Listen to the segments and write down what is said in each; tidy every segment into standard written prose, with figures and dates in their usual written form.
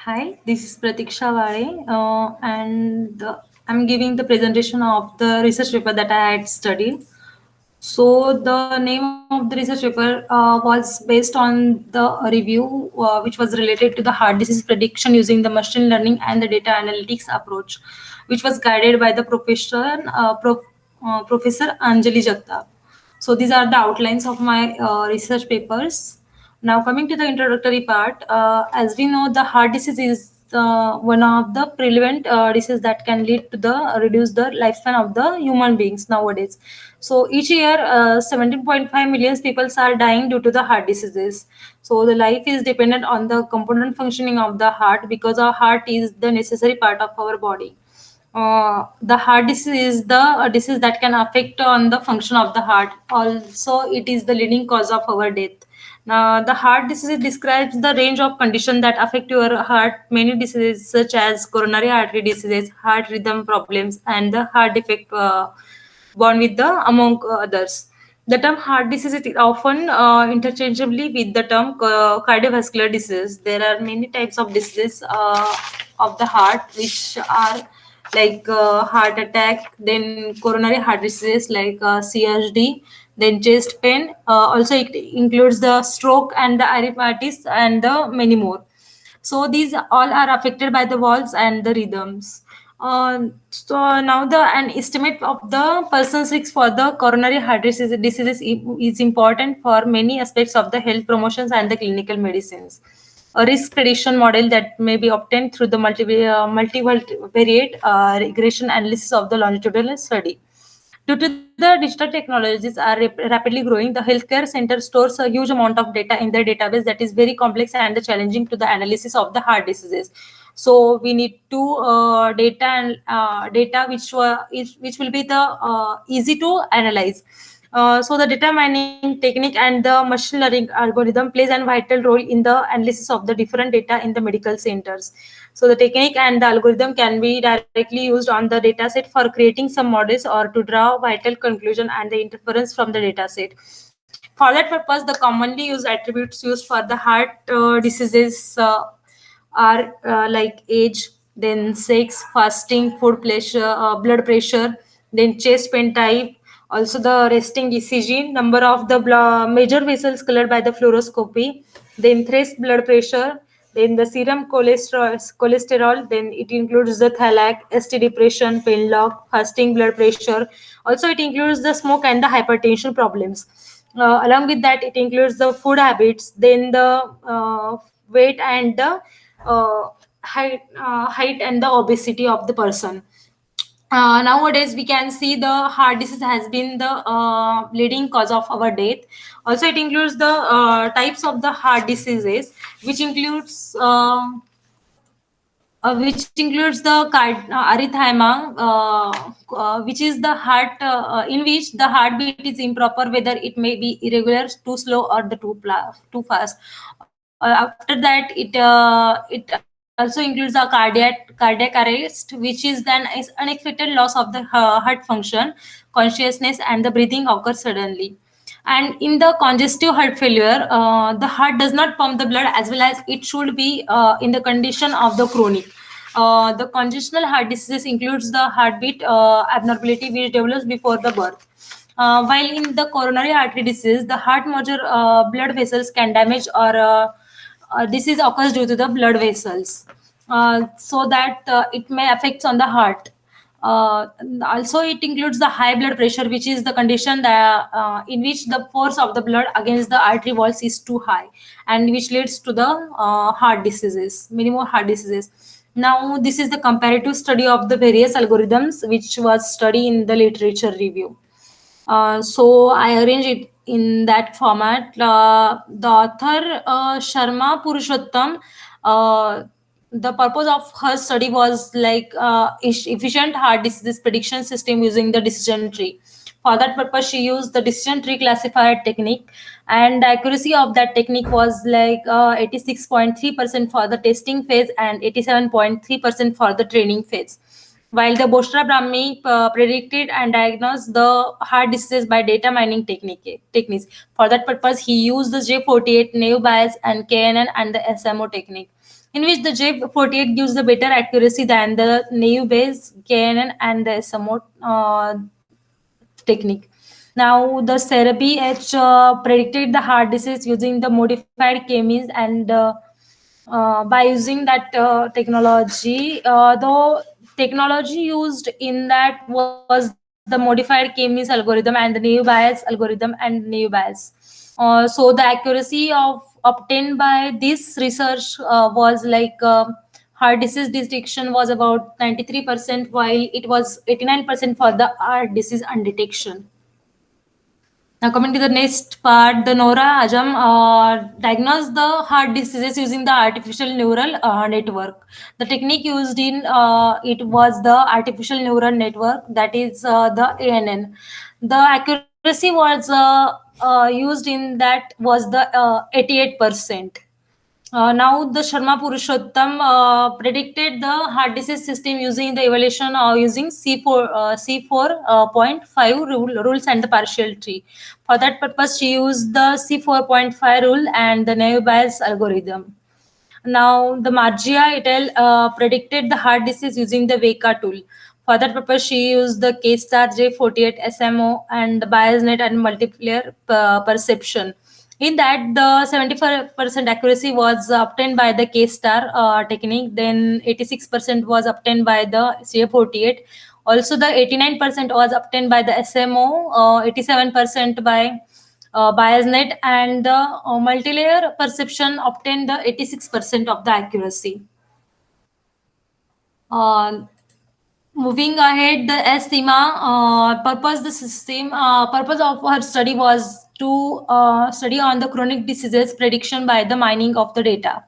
Hi, this is Pratiksha Vare, and I'm giving the presentation of the research paper that I had studied. So the name of the research paper was based on the review which was related to the heart disease prediction using the machine learning and the data analytics approach, which was guided by the Professor Anjali Jagtap. So these are the outlines of my research papers. Now coming to the introductory part, as we know, the heart disease is one of the prevalent diseases that can lead to the reduce the lifespan of the human beings nowadays. So each year, 17.5 million people are dying due to the heart diseases. So the life is dependent on the component functioning of the heart because our heart is the necessary part of our body. The heart disease is the disease that can affect on the function of the heart. Also, it is the leading cause of our death. Now, the heart disease describes the range of conditions that affect your heart. Many diseases such as coronary artery diseases, heart rhythm problems, and the heart defect born with the among others. The term heart disease is often interchangeably with the term cardiovascular disease. There are many types of diseases of the heart, which are like heart attack, then coronary heart disease like CHD, then chest pain. Also, it includes the stroke and the arrhythmitis and the many more. So these all are affected by the valves and the rhythms. So now the an estimate of the person's risk for the coronary heart disease is important for many aspects of the health promotions and the clinical medicines. A risk prediction model that may be obtained through the multivariate regression analysis of the longitudinal study. Due to the digital technologies are rapidly growing, the healthcare center stores a huge amount of data in their database that is very complex and challenging to the analysis of the heart diseases. So we need to data which will be the easy to analyze. So the data mining technique and the machine learning algorithm plays a vital role in the analysis of the different data in the medical centers. So the technique and the algorithm can be directly used on the dataset for creating some models or to draw vital conclusion and the inference from the dataset. For that purpose, the commonly used attributes used for the heart diseases are like age, then sex, fasting, food pressure, blood pressure, then chest pain type, also the resting ECG, number of the major vessels colored by the fluoroscopy, then threshed blood pressure, then the serum cholesterol, then it includes the thalak, ST depression, pain log, fasting blood pressure. Also, it includes the smoke and the hypertension problems. Along with that, it includes the food habits, then the weight and the height and the obesity of the person. Nowadays we can see the heart disease has been the leading cause of our death. Also, it includes the types of the heart diseases, which includes the arrhythmia, which is the heart in which the heartbeat is improper, whether it may be irregular, too slow, or the too fast. After that, it also includes the cardiac arrest, which is then is unexpected loss of the heart function, consciousness, and the breathing occurs suddenly. And in the congestive heart failure, the heart does not pump the blood as well as it should be in the condition of the chronic. The congestional heart disease includes the heartbeat abnormality which develops before the birth. While in the coronary artery disease, the heart major blood vessels can damage or disease occurs due to the blood vessels, so that it may affect on the heart. Also, it includes the high blood pressure, which is the condition that in which the force of the blood against the artery walls is too high, and which leads to the heart diseases, many more heart diseases. Now, this is the comparative study of the various algorithms, which was studied in the literature review. So I arrange it in that format. The author Sharma Purushottam. Uh, the purpose of her study was like efficient heart disease prediction system using the decision tree. For that purpose, she used the decision tree classifier technique, and the accuracy of that technique was like 86.3% for the testing phase and 87.3% for the training phase. while the Boshra Brahmi predicted and diagnosed the heart diseases by data mining techniques. For that purpose, he used the J48 naive Bayes and KNN and the SMO technique, in which the J48 gives the better accuracy than the naive Bayes, KNN, and the SMO technique. Now, the Serabi H predicted the heart disease using the modified chemies, and by using that technology, the technology used in that was the modified chemies algorithm and the naive Bayes algorithm and naive Bayes. So the accuracy of obtained by this research was like heart disease detection was about 93%, while it was 89% for the heart disease undetection. Now, coming to the next part, the Nora Ajam diagnosed the heart diseases using the artificial neural network. The technique used in it was the artificial neural network, that is the ANN. The accuracy was used in that was the 88%. Now, the Sharma Purushottam predicted the heart disease system using the evaluation using C4.5 rules and the partial tree. For that purpose, she used the C4.5 rule and the naive Bayes algorithm. Now, the Margia et al. Predicted the heart disease using the Veka tool. For that purpose, she used the K-star J48 SMO and the BiasNet and multiplier perception. In that, the 75% accuracy was obtained by the K-star technique. Then 86% was obtained by the J48. Also, the 89% was obtained by the SMO, 87% by BiasNet, and the multi-layer perception obtained the 86% of the accuracy. Uh, Moving ahead, the SEMA purpose of her study was to study on the chronic diseases prediction by the mining of the data.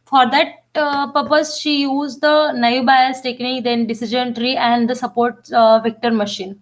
For that purpose, she used the naive Bayes technique, then decision tree, and the support vector machine.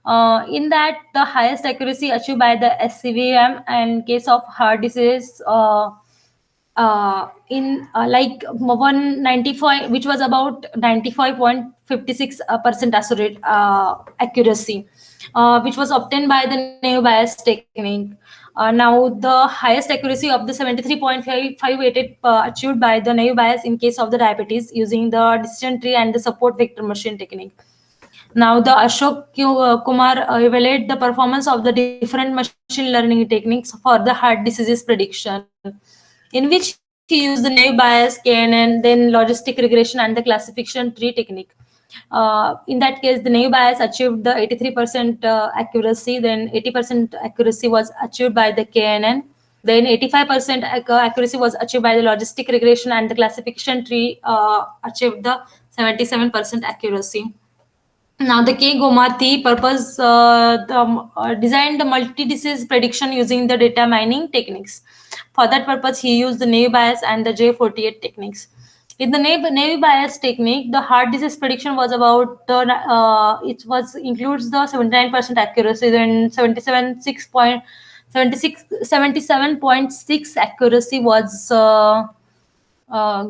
In that, the highest accuracy achieved by the SCVM and case of heart disease in like 195, which was about 95.56% accuracy, which was obtained by the naive Bayes technique. Now, the highest accuracy of the 73.558 achieved by the naive Bayes in case of the diabetes using the decision tree and the support vector machine technique. Now, the Ashok Kumar evaluated the performance of the different machine learning techniques for the heart diseases prediction, in which he used the naive Bayes, KNN, then logistic regression, and the classification tree technique. In that case, the naive Bayes achieved the 83% accuracy, then 80% accuracy was achieved by the KNN, then 85% accuracy was achieved by the logistic regression, and the classification tree achieved the 77% accuracy. Now, the K. Gomathi designed the multi-disease prediction using the data mining techniques. For that purpose, he used the naive Bayes and the J48 techniques. In the naive Bayes technique, the heart disease prediction was about it was includes the 79% accuracy, then 77.6 accuracy was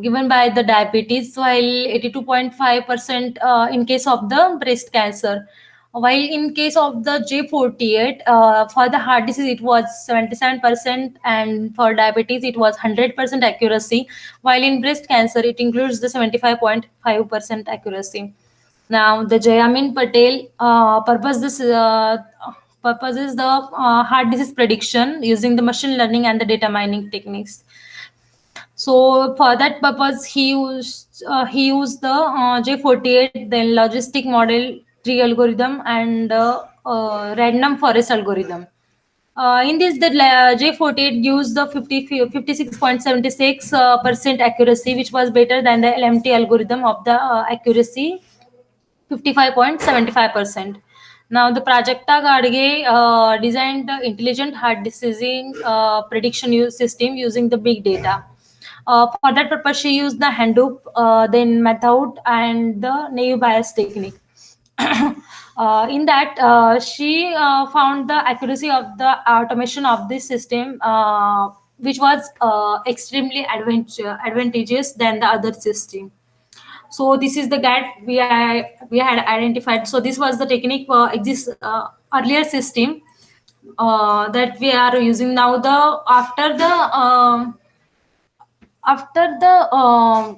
given by the diabetes, while 82.5% in case of the breast cancer. While in case of the J48, for the heart disease, it was 77%, and for diabetes, it was 100% accuracy, while in breast cancer, it includes the 75.5% accuracy. Now, the Jayamin Patel purposes the heart disease prediction using the machine learning and the data mining techniques. So for that purpose, he used the J48, then logistic model tree algorithm, and random forest algorithm. In this, the J48 used the 56.76% accuracy, which was better than the LMT algorithm of the accuracy 55.75%. Now, the Prajakta Gadge designed the intelligent heart disease prediction system using the big data. For that purpose, she used the Hadoop, then Method, and the naive Bayes technique. In that, she found the accuracy of the automation of this system, which was extremely advantageous than the other system. So this is the gap we had identified. So this was the technique exist earlier system that we are using now. The after the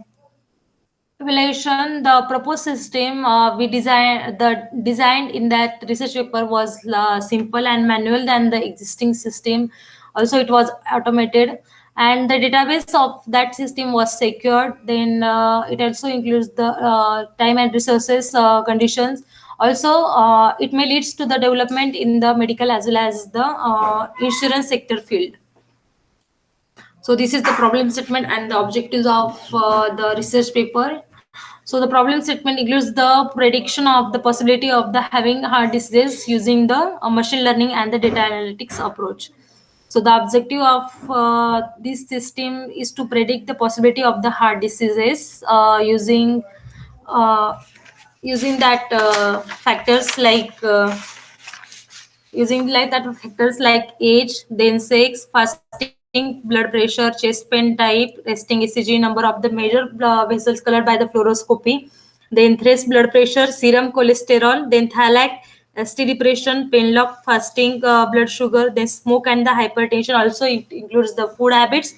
evaluation, the proposed system we designed in that research paper was simple and manual than the existing system. Also, it was automated, and the database of that system was secured. Then it also includes the time and resources conditions. Also, it may leads to the development in the medical as well as the insurance sector field. So this is the problem statement and the objectives of the research paper. So the problem statement includes the prediction of the possibility of the having heart disease using the machine learning and the data analytics approach. So the objective of this system is to predict the possibility of the heart diseases uh, using that factors like that factors like age, then sex, fasting, blood pressure, chest pain type, resting ECG, number of the major vessels colored by the fluoroscopy, then threshed blood pressure, serum cholesterol, then thalac, ST depression, pain lock, fasting blood sugar, then smoke and the hypertension. Also, it includes the food habits,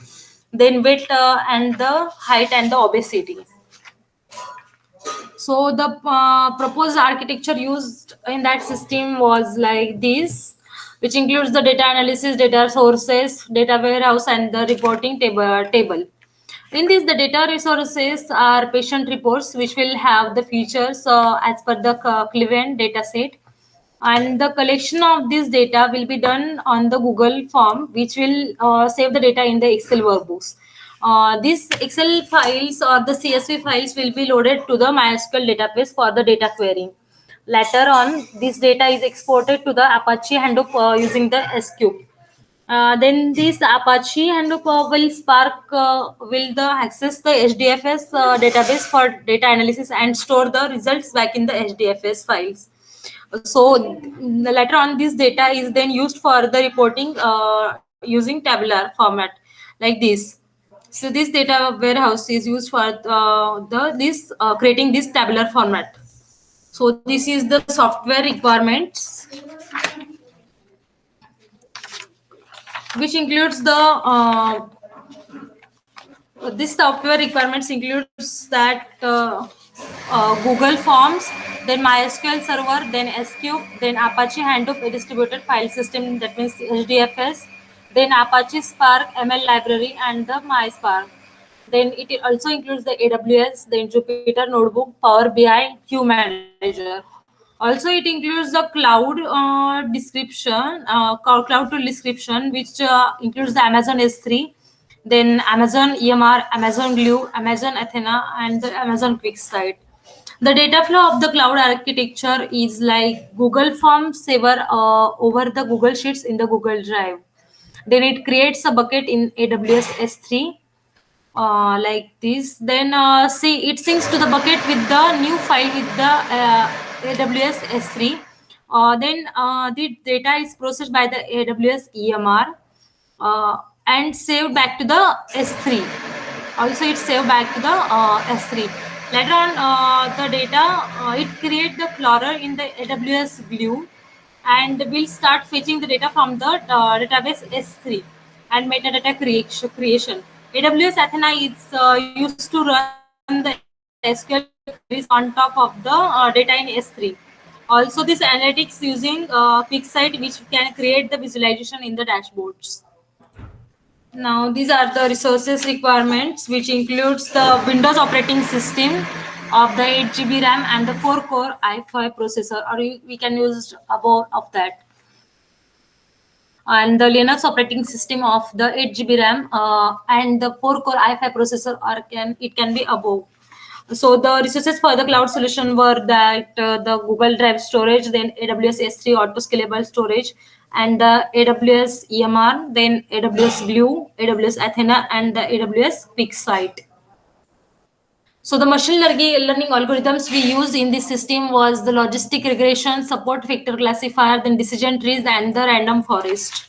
then weight and the height and the obesity. So the proposed architecture used in that system was like this, which includes the data analysis, data sources, data warehouse, and the reporting table. In this, the data resources are patient reports, which will have the features as per the Cleveland data set. And the collection of this data will be done on the Google form, which will save the data in the Excel workbooks. These Excel files or the CSV files will be loaded to the MySQL database for the data querying. Later on, this data is exported to the Apache Hadoop using the SQL. Then this Apache Hadoop will Spark will the access the HDFS database for data analysis and store the results back in the HDFS files. So later on, this data is then used for the reporting using tabular format like this. So this data warehouse is used for the this creating this tabular format. So this is the software requirements, which includes the this software requirements includes that Google Forms, then MySQL Server, then SQL, then Apache Hadoop a distributed file system, that means HDFS, then Apache Spark ML library and the MySpark. Then it also includes the AWS, then Jupyter Notebook, Power BI, Q Manager. Also, it includes the cloud cloud tool description, which includes the Amazon S3, then Amazon EMR, Amazon Glue, Amazon Athena, and the Amazon QuickSight. The data flow of the cloud architecture is like Google Forms saver over the Google Sheets in the Google Drive. Then it creates a bucket in AWS S3 like this. Then see it syncs to the bucket with the new file with the AWS S3. Then the data is processed by the AWS EMR and saved back to the S3. Also, it's saved back to the S3. Later on, the data it create the Explorer in the AWS Glue, and will start fetching the data from the database S3 and metadata creation. AWS Athena is used to run the SQL queries on top of the data in S3. Also, this analytics using QuickSight, which can create the visualization in the dashboards. Now, these are the resources requirements, which includes the Windows operating system of the 8 GB RAM and the 4-core i5 processor, or we can use above of that. And the Linux operating system of the 8 GB RAM and the 4-core i5 processor, or it can be above. So the resources for the cloud solution were that the Google Drive storage, then AWS S3 auto scalable storage, and the AWS EMR, then AWS Glue, AWS Athena, and the AWS QuickSight. So the machine learning algorithms we used in this system was the logistic regression, support vector classifier, then decision trees, and the random forest.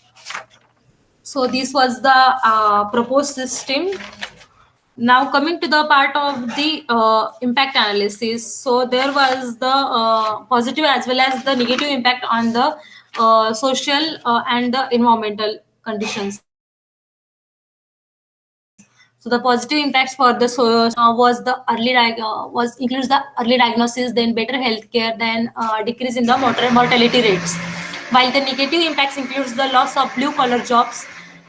So this was the proposed system. Now coming to the part of the impact analysis. So there was the positive as well as the negative impact on the social and the environmental conditions. So the positive impacts for the was the was includes the early diagnosis, then better healthcare, then decrease in the mortality rates. While the negative impacts includes the loss of blue collar jobs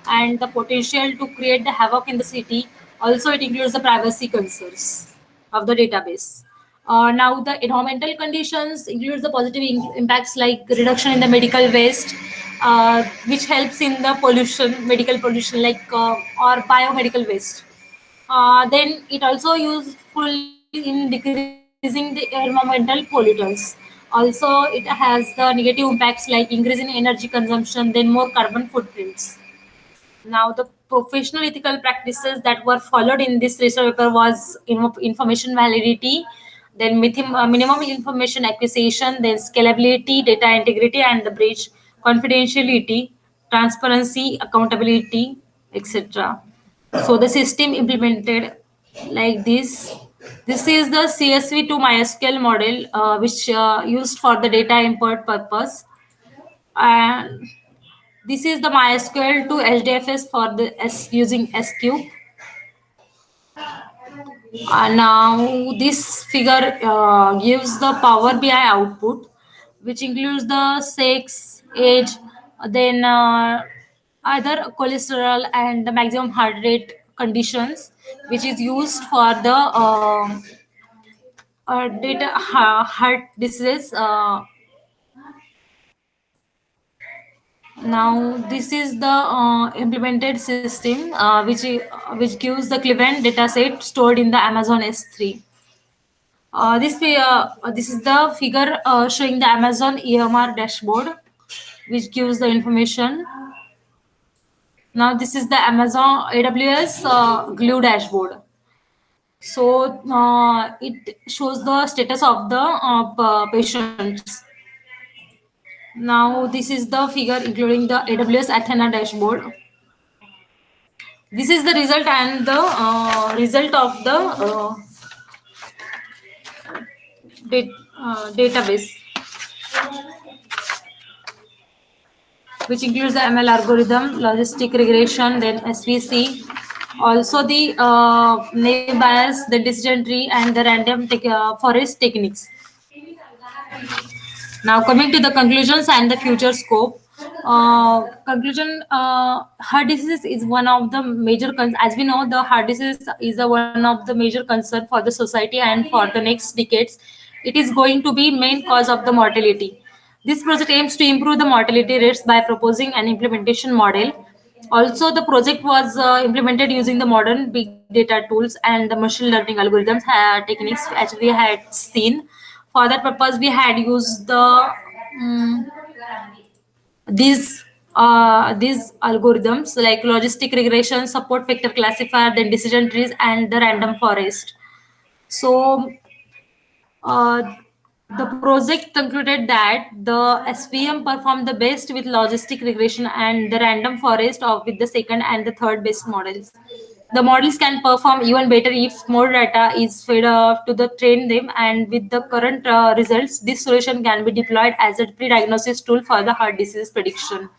and the potential to create the havoc in the city. Also, it includes the privacy concerns of the database. Now, the environmental conditions includes the positive impacts like reduction in the medical waste, which helps in the pollution, medical pollution, like or biomedical waste. Then it also useful in decreasing the environmental pollutants. Also, it has the negative impacts like increase in energy consumption, then more carbon footprints. Now, the professional ethical practices that were followed in this research paper was information validity, then minimum information acquisition, then scalability, data integrity and the breach, confidentiality, transparency, accountability, etc. So the system implemented like this. This is the CSV to MySQL model, which used for the data import purpose, and this is the MySQL to HDFS for the using SQ. Now this figure gives the Power BI output, which includes the sex, age, then other cholesterol and the maximum heart rate conditions, which is used for the data heart disease. Now this is the implemented system, which gives the Cleveland dataset stored in the Amazon S3. This is the figure showing the Amazon EMR dashboard, which gives the information. Now this is the Amazon AWS Glue dashboard. So it shows the status of the patients. Now this is the figure including the AWS Athena dashboard. This is the result and the result of the database, which includes the ML algorithm, logistic regression, then SVC, also the naive bias, the decision tree, and the random forest techniques. Now, coming to the conclusions and the future scope. Conclusion: heart disease is one of the major as we know, the heart disease is one of the major concern for the society, and for the next decades, it is going to be main cause of the mortality. This project aims to improve the mortality rates by proposing an implementation model. Also, the project was implemented using the modern big data tools and the machine learning algorithms techniques, as we had seen. For that purpose, we had used the these algorithms like logistic regression, support vector classifier, then decision trees, and the random forest. So uh, the project concluded that the SVM performed the best with logistic regression and the random forest of with the second and the third best models. The models can perform even better if more data is fed to the train them, and with the current results, this solution can be deployed as a pre-diagnosis tool for the heart disease prediction.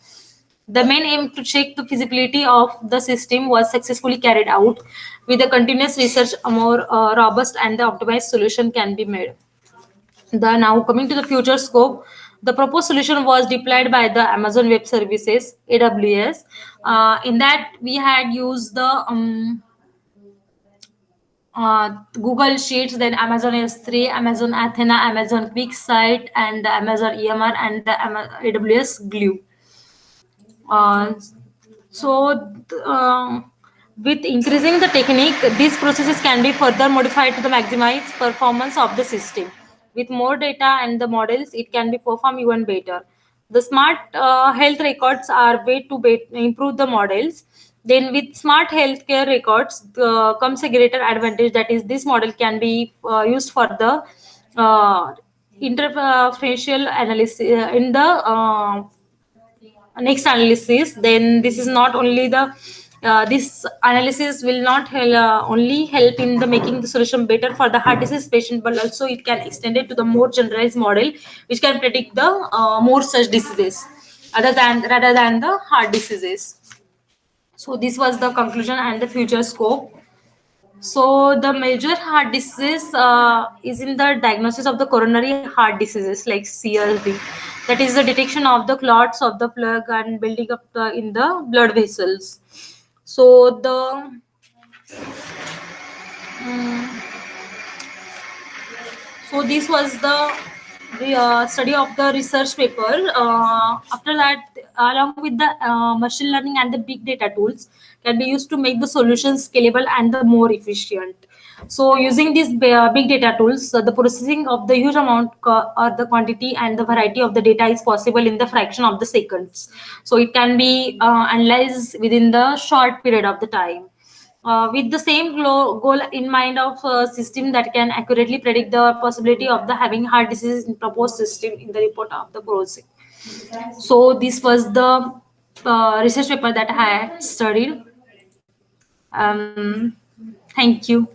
The main aim to check the feasibility of the system was successfully carried out. With the continuous research, a more robust and the optimized solution can be made. The now coming to the future scope, the proposed solution was deployed by the Amazon Web Services (AWS). In that, we had used the Google Sheets, then Amazon S3, Amazon Athena, Amazon QuickSight, and the Amazon EMR and the AWS Glue. Uh, so, with increasing the technique, these processes can be further modified to the maximize performance of the system. With more data and the models, it can be performed even better. The smart health records are way to improve the models. Then, with smart healthcare records comes a greater advantage. That is, this model can be used for the interferential analysis in the next analysis. Then this is not only the This analysis will not only help in the making the solution better for the heart disease patient, but also it can extend it to the more generalized model, which can predict the more such diseases other than rather than the heart diseases. So this was the conclusion and the future scope. So the major heart disease is in the diagnosis of the coronary heart diseases like CRD. That is the detection of the clots of the plug and building up in the blood vessels. So this was the study of the research paper. After that, along with the machine learning and the big data tools, can be used to make the solutions scalable and the more efficient. So, using these big data tools, the processing of the huge amount or the quantity and the variety of the data is possible in the fraction of the seconds. So, it can be analyzed within the short period of the time with the same goal in mind of a system that can accurately predict the possibility of the having heart disease in proposed system in the report of the process. So this was the research paper that I had studied. Thank you.